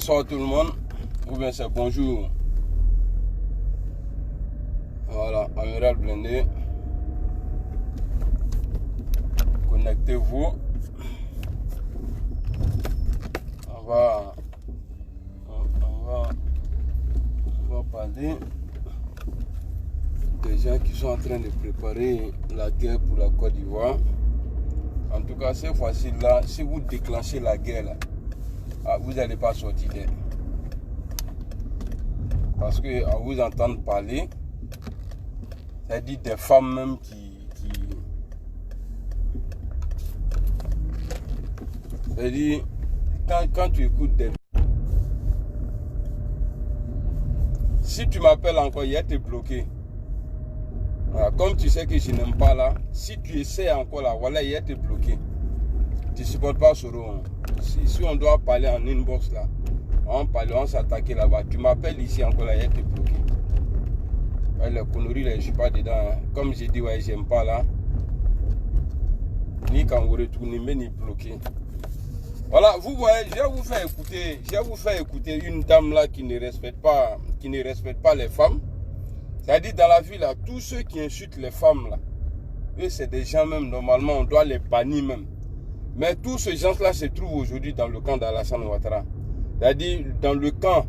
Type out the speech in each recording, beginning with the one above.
bonsoir tout le monde, ou bien c'est bonjour. Voilà, Amiral Blindé. Connectez-vous. On va parler des gens qui sont en train de préparer la guerre pour la Côte d'Ivoire. En tout cas, cette fois-ci-là, si vous déclenchez la guerre, là, vous n'allez pas sortir d'elle. Parce que à vous entendre parler, c'est-à-dire des femmes même qui c'est-à-dire, quand tu écoutes des... Si tu m'appelles encore, hier tu es bloqué. Voilà, comme tu sais que je n'aime pas là, si tu essaies encore là, voilà, hier tu es bloqué. Tu ne supportes pas ce rôle. Si on doit parler en inbox là, on parle, on s'attaquer là-bas. Tu m'appelles ici encore là, hier tu es bloqué. Ouais, les conneries là, je ne suis pas dedans. Hein. Comme j'ai dit, ouais, j'aime pas là. Ni quand vous retournez, mais ni bloqué. Voilà, vous voyez, je vais vous faire écouter une dame là qui ne respecte pas les femmes. C'est-à-dire dans la vie là, tous ceux qui insultent les femmes là, eux c'est des gens même, normalement on doit les bannir même. Mais tous ces gens-là se trouvent aujourd'hui dans le camp d'Alassane Ouattara. C'est-à-dire dans le camp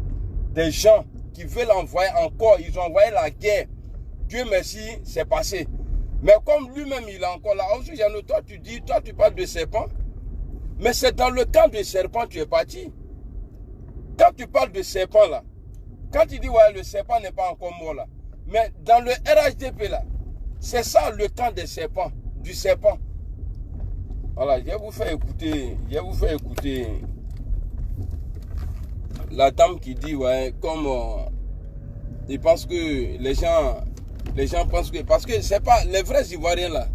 des gens qui veulent envoyer encore, ils ont envoyé la guerre. Dieu merci, c'est passé. Mais comme lui-même il est encore là, aujourd'hui toi tu dis, toi tu parles de serpent. Mais c'est dans le camp de serpent que tu es parti. Quand tu parles de serpent là, quand tu dis ouais le serpent n'est pas encore mort là, mais dans le RHDP là, c'est ça le camp des serpents, du serpent. Voilà, je vais vous faire écouter la dame qui dit ouais comme ils pensent que les gens pensent que parce que c'est pas les vrais Ivoiriens là,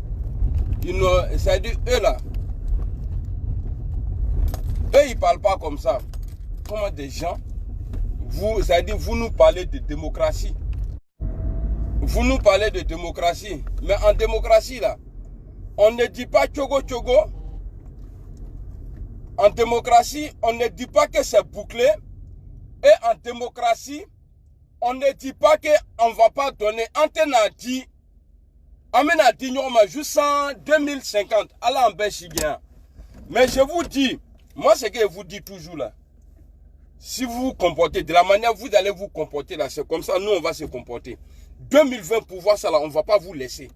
c'est-à-dire eux là. Eux, ils ne parlent pas comme ça. Comment des gens, c'est-à-dire vous nous parlez de démocratie. Vous nous parlez de démocratie. Mais en démocratie, là, on ne dit pas tchogo tchogo. En démocratie, on ne dit pas que c'est bouclé. Et en démocratie, on ne dit pas qu'on ne va pas donner. Antenne a dit, Amena dit, jusqu'en 2050, Allah empêche bien. Mais je vous dis, moi, ce que je vous dis toujours là, si vous vous comportez de la manière vous allez vous comporter là, c'est comme ça, nous, on va se comporter. 2020, pouvoir ça là, on ne va pas vous laisser.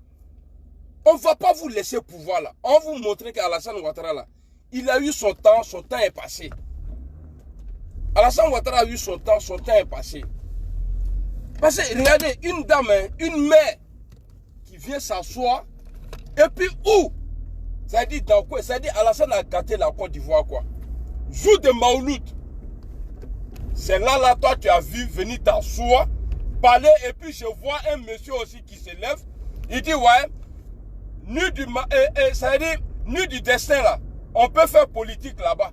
On ne va pas vous laisser pouvoir là. On va vous montrer qu'Alassane Ouattara là, il a eu son temps est passé. Alassane Ouattara a eu son temps est passé. Parce que regardez, une dame, une mère qui vient s'asseoir, et puis où? C'est-à-dire dans quoi? C'est-à-dire Alassane a gâté la Côte d'Ivoire quoi. Jour de Maouloud. C'est là, toi tu as vu venir t'asseoir, parler et puis je vois un monsieur aussi qui se lève. Il dit ouais, c'est-à-dire nu du destin là, on peut faire politique là-bas.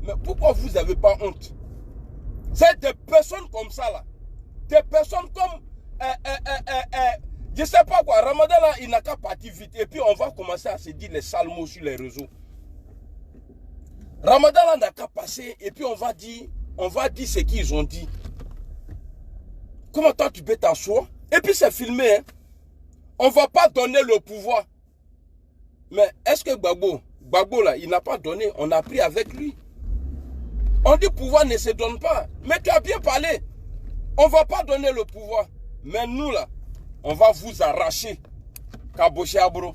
Mais pourquoi vous n'avez pas honte? C'est des personnes comme ça là. Des personnes comme je sais pas quoi, Ramadan là, il n'a qu'à partir vite. Et puis on va commencer à se dire les sales mots sur les réseaux. Ramadan là n'a qu'à passer. Et puis on va dire ce qu'ils ont dit. Comment toi tu peux t'asseoir? Et puis c'est filmé. Hein? On ne va pas donner le pouvoir. Mais est-ce que Gbagbo là, il n'a pas donné? On a pris avec lui. On dit pouvoir ne se donne pas. Mais tu as bien parlé. On ne va pas donner le pouvoir. Mais nous là, on va vous arracher. Kaboché Abro.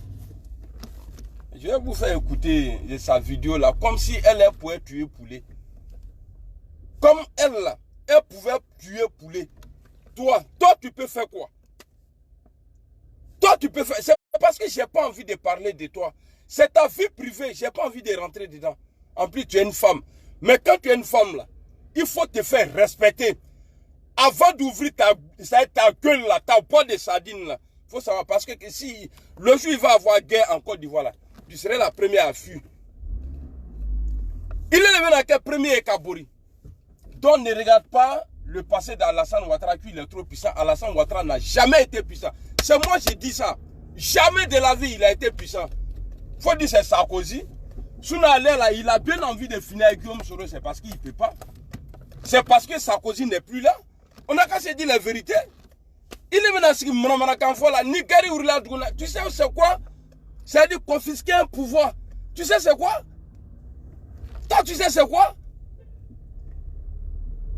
Je vais vous faire écouter sa vidéo là. Comme si elle pouvait tuer poulet. Comme elle là, elle pouvait tuer poulet. Toi tu peux faire quoi? Toi tu peux faire. C'est parce que je n'ai pas envie de parler de toi. C'est ta vie privée. Je n'ai pas envie de rentrer dedans. En plus tu es une femme. Mais quand tu es une femme là, il faut te faire respecter. Avant d'ouvrir ta gueule là, ta boîte de sardines là, il faut savoir parce que si le jour il va avoir guerre en Côte d'Ivoire là, tu serais la première à fuir. Il est le même à premier et Kabori. Donc ne regarde pas le passé d'Alassane Ouattara, qu'il est trop puissant. Alassane Ouattara n'a jamais été puissant. C'est moi qui dis ça. Jamais de la vie il a été puissant. Il faut dire c'est Sarkozy. Souna là, il a bien envie de finir avec Guillaume Soro, c'est parce qu'il ne peut pas. C'est parce que Sarkozy n'est plus là. On n'a qu'à se dire la vérité. Il est maintenant là, Nigari ou la Dgouna. Tu sais c'est quoi? C'est-à-dire confisquer un pouvoir. Tu sais c'est quoi? Toi, tu sais c'est quoi?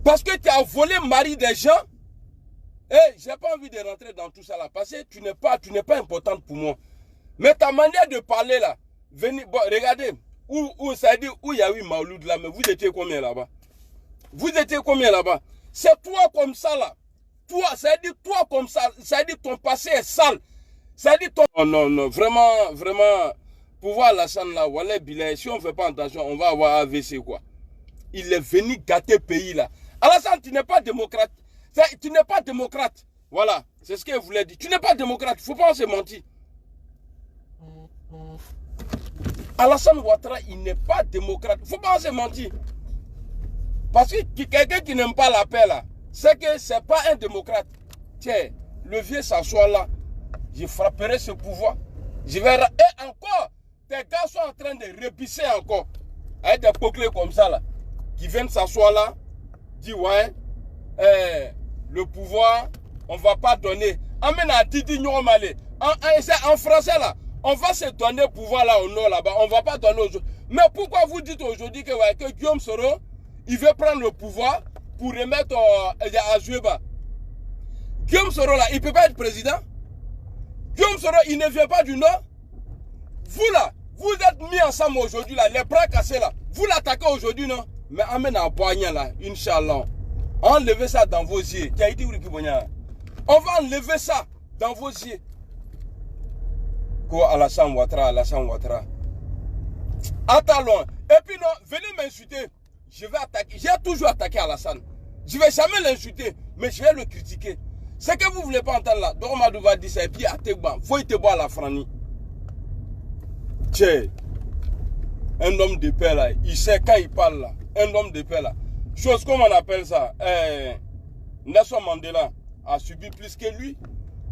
Parce que tu as volé le mari des gens. Eh, j'ai pas envie de rentrer dans tout ça là. Parce que tu n'es pas importante pour moi. Mais ta manière de parler là, venez, bon, regardez, ça dit où il y a eu Maouloud là, mais vous étiez combien là-bas? Vous étiez combien là-bas? C'est toi comme ça là. Toi, ça dit toi comme ça. Ça dit ton passé est sale. Ça dit ton... Non, vraiment, pouvoir Alassane là, voilà, Bilay, si on ne fait pas attention, on va avoir AVC quoi. Il est venu gâter le pays là. Alassane, tu n'es pas démocrate. Tu n'es pas démocrate. Voilà, c'est ce qu'il voulait dire. Tu n'es pas démocrate, il ne faut pas se mentir. Alassane Ouattara, il n'est pas démocrate. Il ne faut pas se mentir. Parce que quelqu'un qui n'aime pas la paix là, c'est que ce n'est pas un démocrate. Tiens, le vieux s'assoit là. Je frapperai ce pouvoir. Je vais... Et encore, tes gars sont en train de répisser encore. Avec des poclés comme ça là. Qui viennent s'asseoir là. Dit ouais, le pouvoir, on ne va pas donner. Amène à Didi Normalé. En français là. On va se donner le pouvoir là au nord là-bas. On ne va pas donner aujourd'hui. Mais pourquoi vous dites aujourd'hui que, ouais, que Guillaume Soro, il veut prendre le pouvoir pour remettre à Joueba? Guillaume Soro là, il ne peut pas être président. Guillaume Soro, il ne vient pas du nord. Vous là, vous êtes mis ensemble aujourd'hui là, les bras cassés là. Vous l'attaquez aujourd'hui, non? Mais amène à Boignan là, Inch'Allah. Enlevez ça dans vos yeux. On va enlever ça dans vos yeux. Alassane Ouattara. Attends. Et puis non, venez m'insulter. Je vais attaquer. J'ai toujours attaqué Alassane. Je ne vais jamais l'insulter, mais je vais le critiquer. C'est que vous ne voulez pas entendre là. Donc on va dire ça et puis à Tegba. Faut y te boire la franie. Tiens. Un homme de paix là. Il sait quand il parle là. Un homme de paix là. Chose comme on appelle ça. Nelson Mandela a subi plus que lui.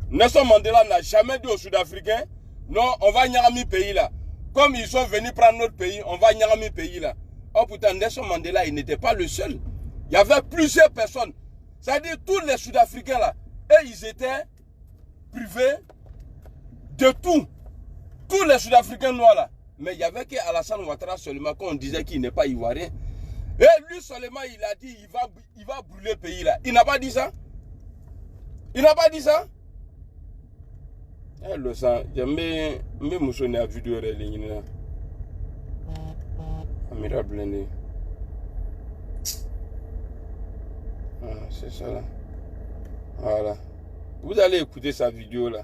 Nelson Mandela n'a jamais dit aux Sud-Africains, non, on va nyarami pays là. Comme ils sont venus prendre notre pays, on va nyarami pays là. Oh putain, Nelson Mandela, il n'était pas le seul. Il y avait plusieurs personnes. C'est-à-dire tous les Sud-Africains là, et ils étaient privés de tout. Tous les Sud-Africains noirs là. Mais il n'y avait qu'Alassane Ouattara seulement qu'on disait qu'il n'est pas ivoirien. Et lui seulement, il a dit il va brûler le pays là. Il n'a pas dit ça? Il n'a pas dit ça? Eh, le sang, j'aime moussonner à vidéo là. Amira Blende. Ah, c'est ça là. Voilà. Vous allez écouter sa vidéo là.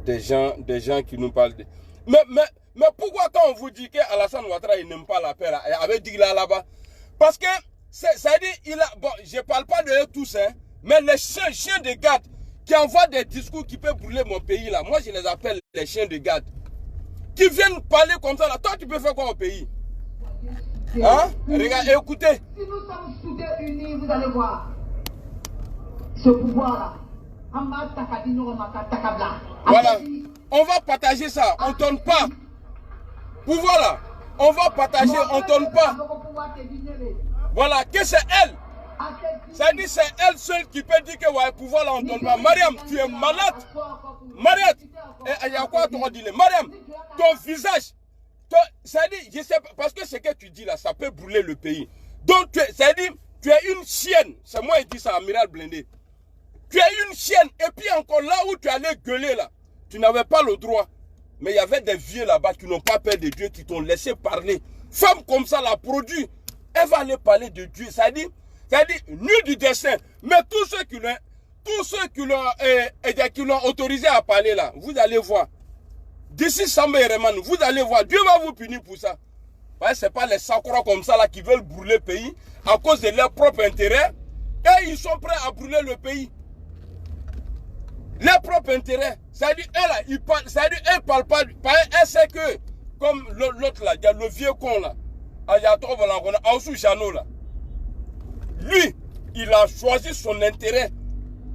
Des gens qui nous parlent de... Mais pourquoi quand on vous dit qu'Alassane Ouattara il n'aime pas la paix là, avec Digla là-bas? Parce que ça dit, bon, je ne parle pas de eux tous, hein, mais les chiens de garde qui envoient des discours qui peuvent brûler mon pays là, moi je les appelle les chiens de garde. Qui viennent parler comme ça là, toi tu peux faire quoi au pays? Hein? Regarde, écoutez. Si nous sommes soudés unis, vous allez voir ce pouvoir là. Voilà, on va partager ça, on ne tourne pas. Pouvoir là, on va partager, on ne tourne pas. Voilà, que c'est elle. Ça dit c'est elle seule qui peut dire que ouais, pouvoir là, on ne tourne pas. Mariam, tu es malade. Mariam, il y a quoi ton dit? Mariam, ton visage, ça dit, je sais pas, parce que ce que tu dis là, ça peut brûler le pays. Donc, ça dit, tu es une chienne. C'est moi qui dis ça, Amiral Blende. Tu es une chienne. Et puis encore là où tu allais gueuler là, tu n'avais pas le droit. Mais il y avait des vieux là-bas qui n'ont pas peur de Dieu, qui t'ont laissé parler. Femme comme ça, la produit, elle va aller parler de Dieu. Ça dit, nul du destin. Mais tous ceux qui l'ont autorisé à parler là, vous allez voir. D'ici Samba et Reman, vous allez voir, Dieu va vous punir pour ça. Ce n'est pas les sacros comme ça là qui veulent brûler le pays à cause de leur propre intérêt. Et ils sont prêts à brûler le pays. Leur propre intérêt. C'est-à-dire, elle parle pas. Elle sait que, comme l'autre là, il y a le vieux con là, lui, il a choisi son intérêt.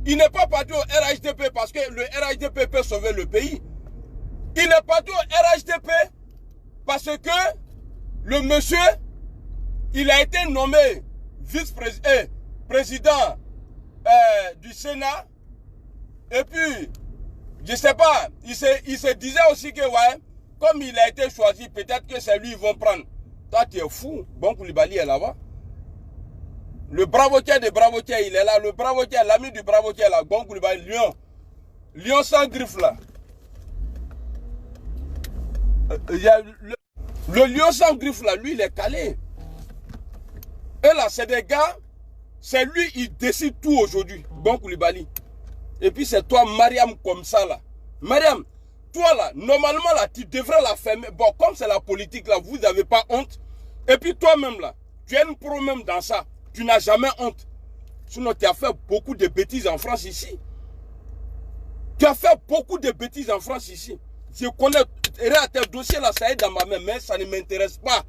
Il n'est pas parti au RHDP parce que le RHDP peut sauver le pays. Il est parti au RHDP parce que le monsieur, il a été nommé vice-président du Sénat. Et puis, je ne sais pas, il se disait aussi que, ouais, comme il a été choisi, peut-être que c'est lui qu'ils vont prendre. Toi, tu es fou. Bon Koulibaly est là-bas. Le bravotier de bravotier, il est là. Le bravotier, l'ami du bravotier là. Bon Koulibaly, Lion. Lion sans griffe là. Il y a le lion sans griffe là, lui, il est calé. Et là, c'est des gars, c'est lui, il décide tout aujourd'hui. Bon Koulibaly. Et puis c'est toi, Mariam, comme ça là. Mariam, toi là, normalement là, tu devrais la fermer. Bon, comme c'est la politique là, vous n'avez pas honte. Et puis toi-même là, tu es une pro même dans ça. Tu n'as jamais honte. Sinon, tu as fait beaucoup de bêtises en France ici. Tu as fait beaucoup de bêtises en France ici. Je connais, tes dossiers là, ça est dans ma main, mais ça ne m'intéresse pas.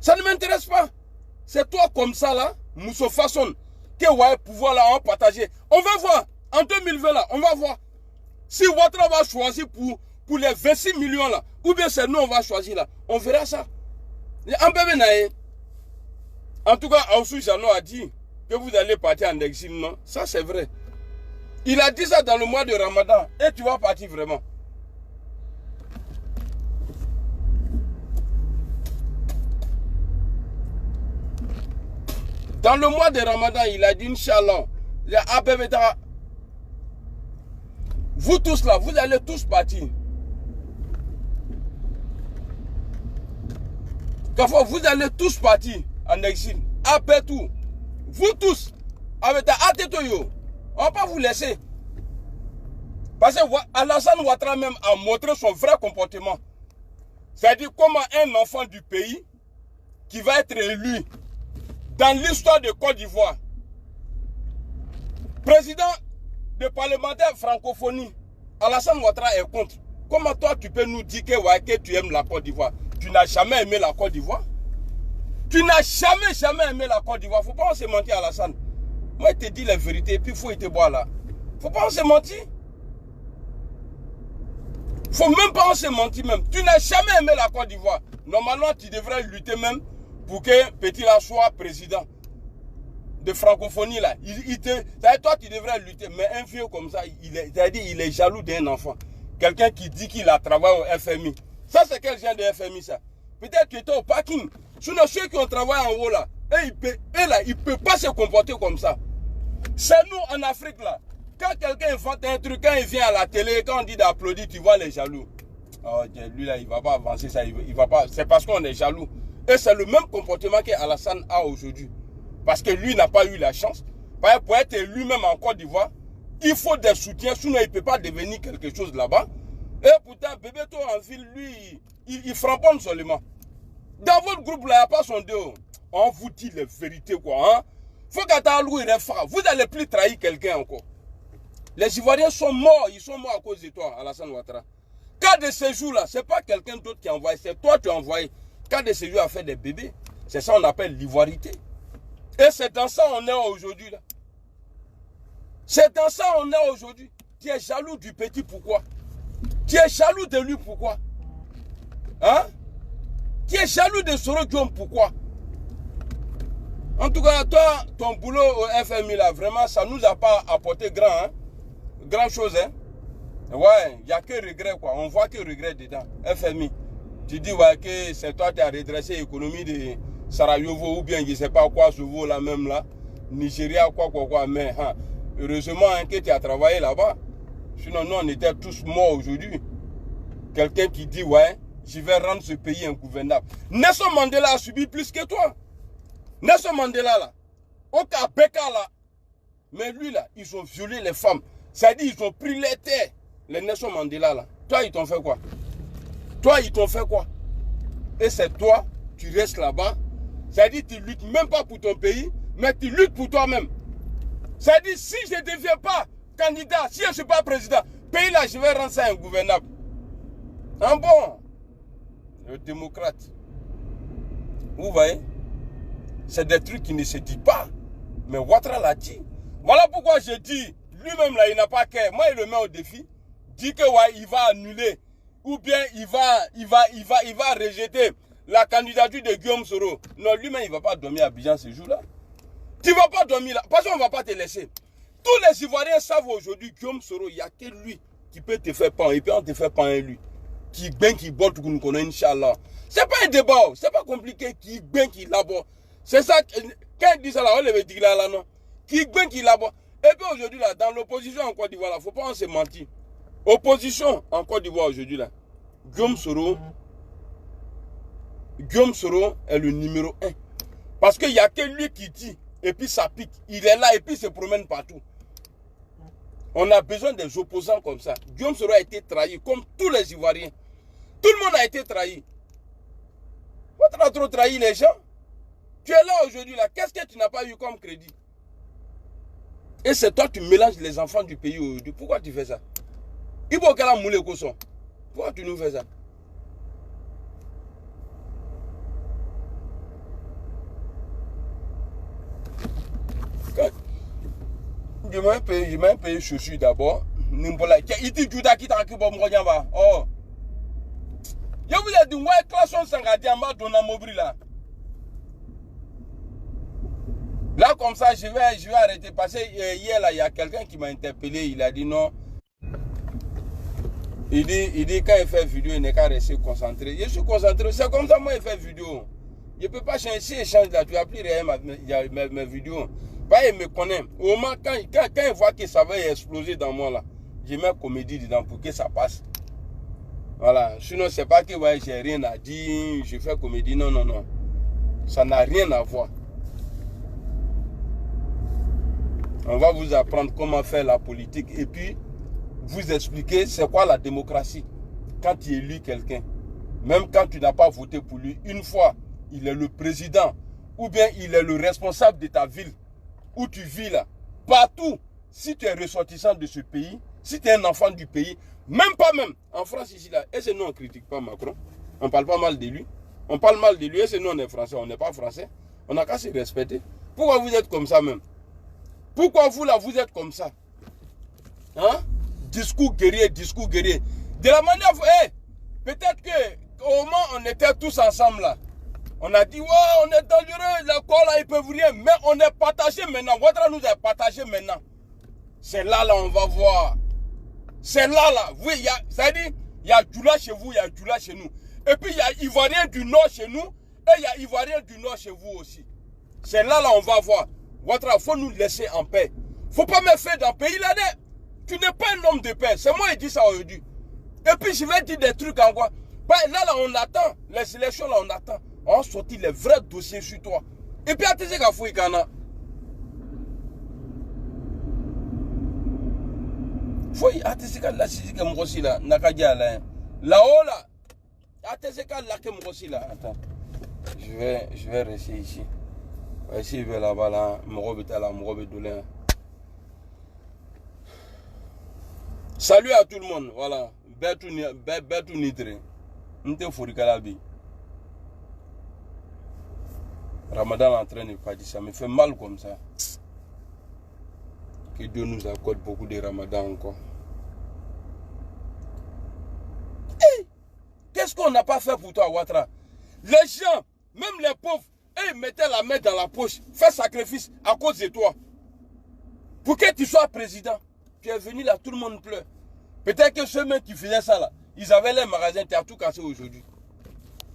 Ça ne m'intéresse pas. C'est toi comme ça là, Mousso Fasson, que ouais, pouvoir là, on partager. On va voir. En 2020 là, on va voir. Si Ouattara va choisir pour les 26 millions là, ou bien c'est nous on va choisir là. On verra ça. En tout cas, Aoussou Jano a dit que vous allez partir en exil, non? Ça c'est vrai. Il a dit ça dans le mois de Ramadan. Et tu vas partir vraiment. Dans le mois de Ramadan, il a dit, Inch'Allah, vous tous là, vous allez tous partir. Parfois, vous allez tous partir en exil. Après tout, vous tous, avec ta Atetoyo, on ne va pas vous laisser. Parce que Alassane Ouattara même a montré son vrai comportement. C'est-à-dire comment un enfant du pays qui va être élu dans l'histoire de Côte d'Ivoire, président de parlementaire francophonie, Alassane Ouattara est contre. Comment toi tu peux nous dire que tu aimes la Côte d'Ivoire? Tu n'as jamais aimé la Côte d'Ivoire? Tu n'as jamais aimé la Côte d'Ivoire. Faut pas se mentir, Alassane. Moi, je te dis la vérité et puis il faut te boire là. Faut pas se mentir. Faut même pas se mentir même. Tu n'as jamais aimé la Côte d'Ivoire. Normalement, tu devrais lutter même pour que Petit là soit président de francophonie là. Toi, tu devrais lutter. Mais un vieux comme ça, il est jaloux d'un enfant. Quelqu'un qui dit qu'il a travaillé au FMI. Ça, c'est quel genre de FMI ça? Peut-être qu'il était au parking. Sinon, ceux qui ont travaillé en haut là, ils ne peuvent pas se comporter comme ça. C'est nous en Afrique là. Quand quelqu'un invente un truc, quand il vient à la télé, quand on dit d'applaudir, tu vois les jaloux. Oh, lui là, il ne va pas avancer ça. Il va pas. C'est parce qu'on est jaloux. Et c'est le même comportement qu'Alassane a aujourd'hui. Parce que lui n'a pas eu la chance. Pour être lui-même en Côte d'Ivoire, il faut des soutiens, sinon il ne peut pas devenir quelque chose là-bas. Et pourtant, Bébéto en ville, lui, il framponne seulement. Dans votre groupe là, il n'y a pas son dos. On vous dit les vérités quoi. Hein? Faut qu'Atalou il reste. Vous n'allez plus trahir quelqu'un encore. Les Ivoiriens sont morts, ils sont morts à cause de toi, Alassane Ouattara. Cas de séjour là, ce n'est pas quelqu'un d'autre qui a envoyé, c'est toi qui as envoyé. Cas de séjour a fait des bébés. C'est ça qu'on appelle l'ivoirité. Et c'est dans ça qu'on est aujourd'hui là. C'est dans ça qu'on est aujourd'hui. Tu es jaloux du petit, pourquoi? Tu es jaloux de lui, pourquoi? Hein? Tu es jaloux de Soro Diom, pourquoi? En tout cas, toi, ton boulot au FMI là, vraiment, ça ne nous a pas apporté grand chose, hein? Ouais, il n'y a que regret, quoi. On voit que regret dedans. FMI. Tu dis, ouais, que c'est toi qui as redressé l'économie de Sarajevo ou bien je ne sais pas quoi, Sovo là même là. Nigeria, quoi. Mais hein, heureusement hein, que tu as travaillé là-bas. Sinon, nous, on était tous morts aujourd'hui. Quelqu'un qui dit, ouais, je vais rendre ce pays ingouvernable. Nelson Mandela a subi plus que toi. Nelson Mandela là, au Beka là, mais lui là, ils ont violé les femmes. C'est-à-dire, ils ont pris les terres. Les Nelson Mandela là. Toi, ils t'ont fait quoi? Toi, ils t'ont fait quoi? Et c'est toi, tu restes là-bas. C'est-à-dire, tu ne luttes même pas pour ton pays, mais tu luttes pour toi-même. C'est-à-dire, si je ne deviens pas candidat, si je ne suis pas président, pays là, je vais rendre ça ingouvernable. Un bon, le démocrate. Vous voyez? C'est des trucs qui ne se disent pas. Mais Ouattara l'a dit. Voilà pourquoi je dis, lui-même là, il n'a pas qu'à. Moi, il le met au défi. Dit que ouais, il va annuler. Ou bien il va rejeter la candidature de Guillaume Soro. Non, lui-même, il ne va pas dormir à Abidjan ce jour-là. Tu ne vas pas dormir là, parce qu'on ne va pas te laisser. Tous les Ivoiriens savent aujourd'hui, Guillaume Soro, il n'y a que lui qui peut te faire pan, et puis on te fait pan à lui. Qui gagne, qui botte, qu'on nous connaît, Inch'Allah. Ce n'est pas un débat, ce n'est pas compliqué, qui gagne, qui là-bas. C'est ça, quand il dit ça là, on le dit là, non. Qui gagne, qui là-bas. Et puis aujourd'hui là, dans l'opposition en Côte d'Ivoire, il ne faut pas se mentir. Opposition en Côte d'Ivoire aujourd'hui là, Guillaume Soro est le numéro 1. Parce qu'il n'y a que lui qui dit, et puis ça pique. Il est là et puis il se promène partout. On a besoin des opposants comme ça. Guillaume Soro a été trahi, comme tous les Ivoiriens. Tout le monde a été trahi. Tu as trop trahi les gens. Tu es là aujourd'hui, là. Qu'est-ce que tu n'as pas eu comme crédit? Et c'est toi, tu mélanges les enfants du pays aujourd'hui. Pourquoi tu fais ça? Ibo Kala Moule Koson. Pourquoi tu nous fais ça? Je m'ai payé chaussures d'abord. Il dit Juda qui t'a bon va. Oh. Je vous ai dit, ouais, classe on s'en garde en bas de la mobile là. Là, comme ça, je vais arrêter. Parce que hier, là, il y a quelqu'un qui m'a interpellé. Il a dit non. Il dit quand il fait vidéo, il n'est qu'à rester concentré. Je suis concentré. C'est comme ça, moi, il fait vidéo. Je ne peux pas changer. Si je change là, tu vas plus rien mes vidéos. Bah, il me connaît. Au moins, quand il voit que ça va exploser dans moi, là, je mets comédie dedans pour que ça passe. Voilà. Sinon, c'est pas que ouais, j'ai rien à dire, je fais comédie. Non, non, non. Ça n'a rien à voir. On va vous apprendre comment faire la politique et puis vous expliquer c'est quoi la démocratie. Quand tu élis quelqu'un, même quand tu n'as pas voté pour lui, une fois, il est le président ou bien il est le responsable de ta ville où tu vis là. Partout, si tu es ressortissant de ce pays, si tu es un enfant du pays, même pas même, en France ici là, et c'est nous on ne critique pas Macron, on ne parle pas mal de lui, on parle mal de lui et c'est nous on est français, on n'est pas français, on n'a qu'à se respecter. Pourquoi vous êtes comme ça même? Pourquoi vous là vous êtes comme ça? Hein? Discours guerrier. De la manière, peut-être qu'au moins on était tous ensemble là. On a dit, ouais, on est dangereux, les corps là, ils peuvent rien. Mais on est partagé maintenant. Votre nous est partagé maintenant. C'est là, on va voir. C'est là. Oui, c'est-à-dire, il y a Djoula chez vous, il y a Djoula chez nous. Et puis, il y a Ivoirien du Nord chez nous. Et il y a Ivoirien du Nord chez vous aussi. C'est là, on va voir. Votre, il faut nous laisser en paix. Il ne faut pas me faire dans le pays là. Tu n'es pas un homme de paix. C'est moi qui dis ça aujourd'hui. Et puis, je vais dire des trucs en quoi. Là, on attend. Les élections, là, on attend. On sortit les vrais dossiers sur toi. Et puis, attendez qu'à Fouikana. Fouille, attendez qu'à la sisi que m'gossi là. Nakadia là. Là-haut là. Attendez qu'à la que m'gossi là. Attends. Je vais rester ici. Si je vais là-bas là. M'robe est là. M'robe est douleur. Salut à tout le monde. Voilà. Betu nitre. N'te Fourikalabi. Ramadan en train de partir, ça me fait mal comme ça. Que Dieu nous accorde beaucoup de Ramadan encore. Hey, qu'est-ce qu'on n'a pas fait pour toi, Ouattara? Les gens, même les pauvres, ils mettaient la main dans la poche, fais sacrifice à cause de toi. Pour que tu sois président. Tu es venu là, tout le monde pleure. Peut-être que ceux qui faisaient ça là, ils avaient les magasins, tu as tout cassé aujourd'hui.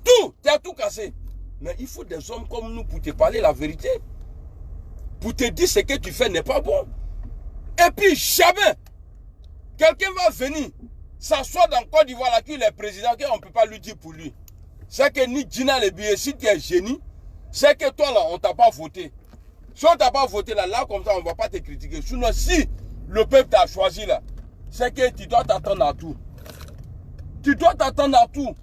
Tout, tu as tout cassé. Mais il faut des hommes comme nous pour te parler la vérité. Pour te dire ce que tu fais n'est pas bon. Et puis jamais, quelqu'un va venir s'asseoir dans Côte d'Ivoire là, qu'il est président, qu'on ne peut pas lui dire pour lui. C'est que ni Djina le billet, si tu es génie, c'est que toi là, on ne t'a pas voté. Si on ne t'a pas voté là, comme ça, on ne va pas te critiquer. Sinon, si le peuple t'a choisi là, c'est que tu dois t'attendre à tout. Tu dois t'attendre à tout.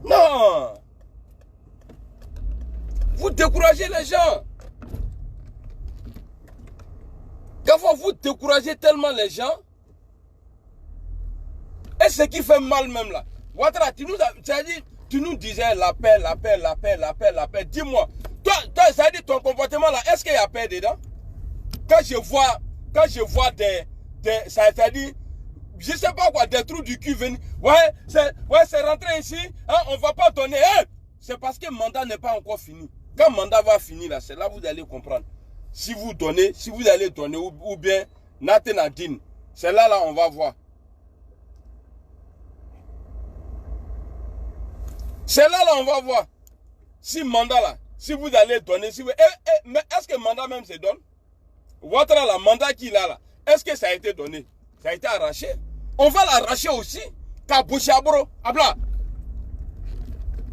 Non. Vous découragez les gens. Des fois, vous découragez tellement les gens. Et ce qui fait mal même là. Ouattara, tu nous disais la paix. Dis-moi, toi, ça dit ton comportement là, est-ce qu'il y a paix dedans? Quand je vois des ça dit je sais pas quoi, des trous du cul venir. Ouais, c'est rentré ici, hein, on va pas donner. Hein? C'est parce que le mandat n'est pas encore fini. Quand le mandat va finir, là, c'est là que vous allez comprendre. Si vous donnez, si vous allez donner, ou bien Nathan, c'est là, on va voir. C'est là, on va voir. Si mandat là, si vous allez donner, si vous... mais est-ce que le mandat même se donne? Ouattara, le mandat qu'il a là, est-ce que ça a été donné? Ça a été arraché? On va l'arracher aussi. Kabouchabro, abla.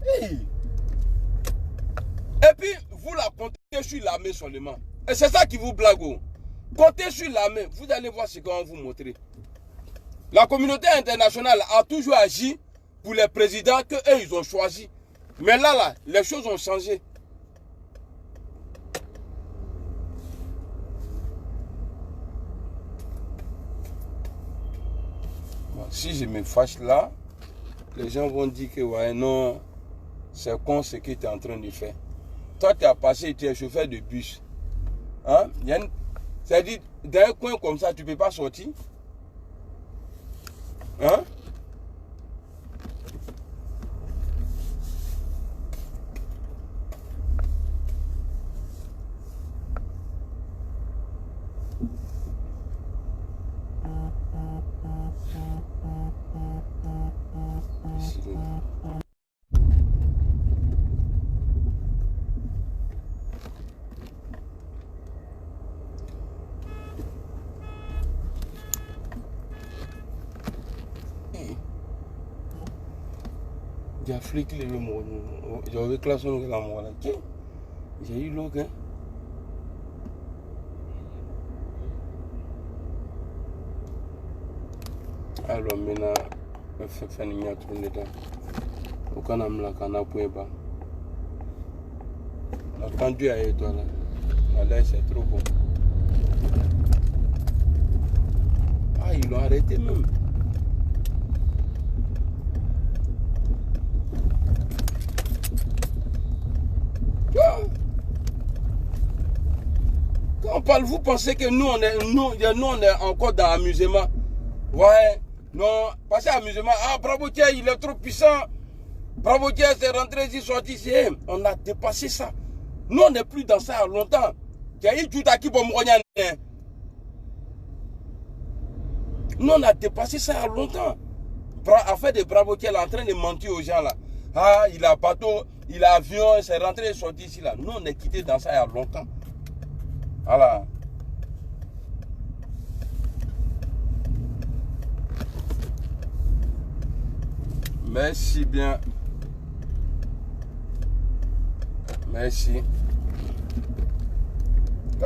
Hey. Et puis, vous la comptez sur l'armée seulement. Et c'est ça qui vous blague. Comptez sur l'armée. Vous allez voir ce qu'on va vous montrer. La communauté internationale a toujours agi pour les présidents qu'eux, ils ont choisi. Mais là, les choses ont changé. Bon, si je me fâche là, les gens vont dire que ouais, non, c'est con ce que tu es en train de faire. Toi, tu as passé, tu es chauffeur de bus. Hein? C'est-à-dire, dans un coin comme ça, tu ne peux pas sortir. Hein? J'ai fliqué le mot. J'avais classé le mot là. J'ai eu l'eau. Alors maintenant, je fais faire une autre dedans. Au canam la cana point bas. Quand Dieu a été là, là c'est trop bon. Ah, ils l'ont arrêté même. Quand on parle, vous pensez que nous on est encore dans l'amusement. Ouais, non, parce que l'amusement, ah bravo tiens, il est trop puissant. Bravo tiens, c'est rentré ici, sorti ici. On a dépassé ça. Nous on n'est plus dans ça à longtemps. Nous on a dépassé ça à longtemps. À faire des bravo tiens, en train de mentir aux gens là. Ah, il a bateau, il a avion, c'est rentré et sorti ici là. Nous on est quitté dans ça il y a longtemps. Voilà. Merci bien. Merci.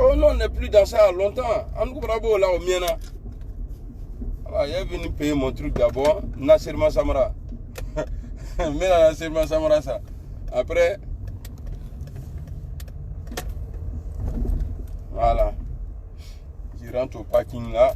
Oh non, on n'est plus dans ça longtemps. En bravo là au mien. Alors, il est venu payer mon truc d'abord. Nassirma Samara. Mais là, Nassirma Samara ça. Après. Voilà. Je rentre au parking là.